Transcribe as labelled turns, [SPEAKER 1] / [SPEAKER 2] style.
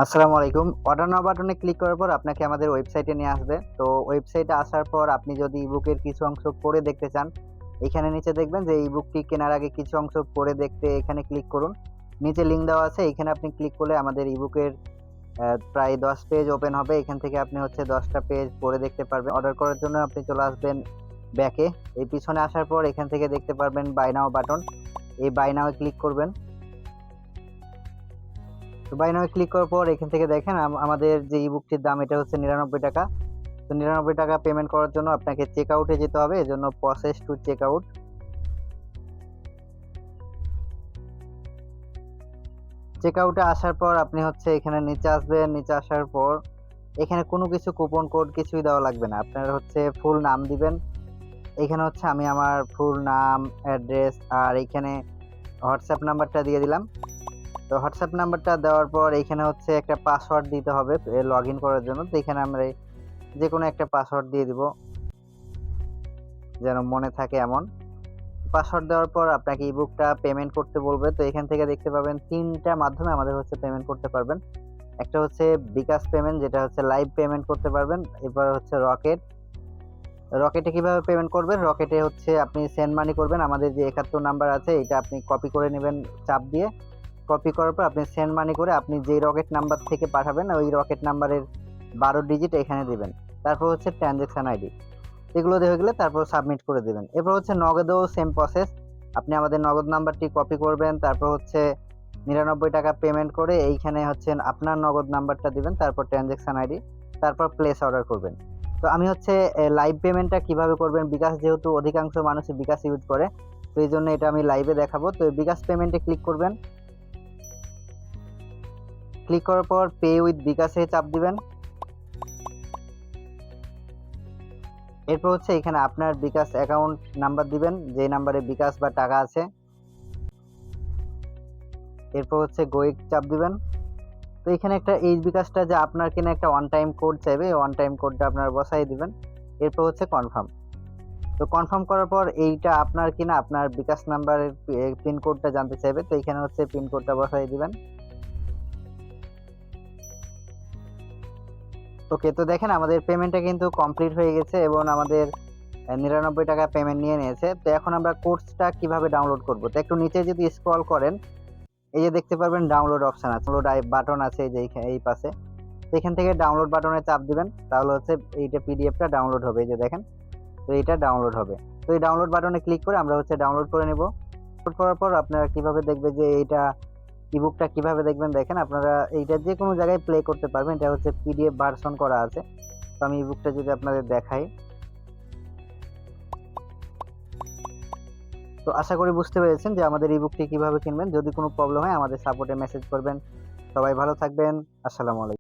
[SPEAKER 1] আসসালামু আলাইকুম। অর্ডার নাও বাটনে ক্লিক করার পর আপনাকে আমাদের ওয়েবসাইটে নিয়ে আসবে। তো ওয়েবসাইটে আসার পর আপনি যদি ইবুকের কিছু অংশ পড়ে দেখতে চান, এখানে নিচে দেখবেন যে ইবুকটি কেনার আগে কিছু অংশ পড়ে দেখতে এখানে ক্লিক করুন। নিচে লিঙ্ক দেওয়া আছে, এখানে আপনি ক্লিক করলে আমাদের ইবুকের প্রায় ১০ পেজ ওপেন হবে। এখান থেকে আপনি হচ্ছে ১০ টা পেজ পড়ে দেখতে পারবেন। অর্ডার করার জন্য আপনি চলে আসবেন ব্যাকে। এই পিছনে আসার পর এখান থেকে দেখতে পারবেন বাই নাও বাটন। এই বাই নাও এ ক্লিক করবেন। তো বাই নাও ক্লিক করার পর এখান থেকে দেখেন আমাদের যে ইবুকটির দাম এটা হচ্ছে ৳৯৯। তো ৳৯৯ পেমেন্ট করার জন্য আপনাকে চেক আউটে যেতে হবে। এজন্য process to check out. Check আউটে আসার পর আপনি হচ্ছে এখানে নিচে আসবেন। নিচে আসার পর এখানে কোনো কিছু কুপন কোড কিছুই দেওয়া লাগবে না। আপনার হচ্ছে ফুল নাম দিবেন। এখানে হচ্ছে আমি আমার ফুল নাম, অ্যাড্রেস আর এইখানে হোয়াটসঅ্যাপ নাম্বারটা দিয়ে দিলাম। তো হোয়াটসঅ্যাপ নাম্বারটা দেওয়ার পর এইখানে হচ্ছে একটা পাসওয়ার্ড দিতে হবে লগইন করার জন্য। তো এখানে আমরা যেকোনো একটা পাসওয়ার্ড দিয়ে দিব, যেন মনে থাকে এমন। পাসওয়ার্ড দেওয়ার পর আপনাকে ইবুকটা পেমেন্ট করতে বলবে। তো এখান থেকে দেখতে পাবেন ৩ টা মাধ্যমে আমাদের হচ্ছে পেমেন্ট করতে পারবেন। একটা হচ্ছে বিকাশ পেমেন্ট, যেটা হচ্ছে লাইভ পেমেন্ট করতে পারবেন। এরপর হচ্ছে রকেট। রকেটে কিভাবে পেমেন্ট করবেন? রকেটে হচ্ছে আপনি সেন্ড মানি করবেন। আমাদের যে ৭১ নাম্বার আছে এটা আপনি কপি করে নেবেন চাপ দিয়ে। কপি করার পর আপনি সেন্ড মানি করে আপনি যেই রকেট নাম্বার থেকে পাঠাবেন ওই রকেট নাম্বারের ১২ ডিজিট এখানে দিবেন। তারপর হচ্ছে ট্রান্সেকশন আইডি। এগুলো হয়ে গেলে তারপর সাবমিট করে দিবেন। এরপর হচ্ছে নগদেও সেম প্রসেস। আপনি আমাদের নগদ নাম্বারটি কপি করবেন। তারপর হচ্ছে ৳৯৯ পেমেন্ট করে এইখানে হচ্ছে আপনার নগদ নাম্বারটা দিবেন। তারপর ট্রান্সেকশন আইডি, তারপর প্লেস অর্ডার করবেন। তো আমি হচ্ছে লাইভ পেমেন্টটা কিভাবে করবেন, বিকাশ যেহেতু অধিকাংশ মানুষই বিকাশ ইউজ করে, তো এইজন্য এটা আমি লাইভে দেখাবো। তো বিকাশ পেমেন্টে ক্লিক করবেন। ক্লিক করার পর পে উইথ বিকাশে চাপ দিবেন। এরপর হচ্ছে এখানে আপনার বিকাশ অ্যাকাউন্ট নাম্বার দিবেন, যে নাম্বারে বিকাশ বা টাকা আছে। এরপর হচ্ছে গোয়িক চাপ দিবেন। তো এখানে একটা এই বিকাশটা যে আপনার কিনা একটা ওয়ান টাইম কোড চাইবে, ওয়ান টাইম কোডটা আপনার বসাই দিবেন। এরপর হচ্ছে কনফার্ম। তো কনফার্ম করার পর এইটা আপনার কিনা আপনার বিকাশ নাম্বারের পিন কোডটা জানতে চাইবে। তো এখানে হচ্ছে পিন কোডটা বসাই দিবেন। ওকে, তো দেখেন আমাদের পেমেন্টটা কিন্তু কমপ্লিট হয়ে গেছে এবং আমাদের ৳৯৯ পেমেন্ট নিয়ে নিয়েছে। তো এখন আমরা কোর্সটা কিভাবে ডাউনলোড করব? তো একটু নিচে যদি স্ক্রল করেন, এই যে দেখতে পারবেন ডাউনলোড অপশন আছে, ডাউনলোড বাটন আছে এই যে এই পাশে। তো এখান থেকে ডাউনলোড বাটনে চাপ দিবেন। তাহলে হচ্ছে এইটা পিডিএফটা ডাউনলোড হবে। এই যে দেখেন, তো এইটা ডাউনলোড হবে। তো এই ডাউনলোড বাটনে ক্লিক করে আমরা হচ্ছে ডাউনলোড করে নেব। ডাউনলোড করার পর আপনারা কিভাবে দেখবেন যে এইটা ইবুকটা কিভাবে দেখবেন, দেখেন আপনারা এইটা যে কোনো জায়গায় প্লে করতে পারবেন। এটা হচ্ছে পিডিএফ ভার্সন করা আছে। তো আমি ইবুকটা যদি আপনাদের দেখাই, তো আশা করি বুঝতে পেরেছেন যে আমাদের ইবুকটি কিভাবে কিনবেন। যদি কোনো প্রবলেম হয় আমাদের সাপোর্টে মেসেজ করবেন। সবাই ভালো থাকবেন। আসসালামু আলাইকুম।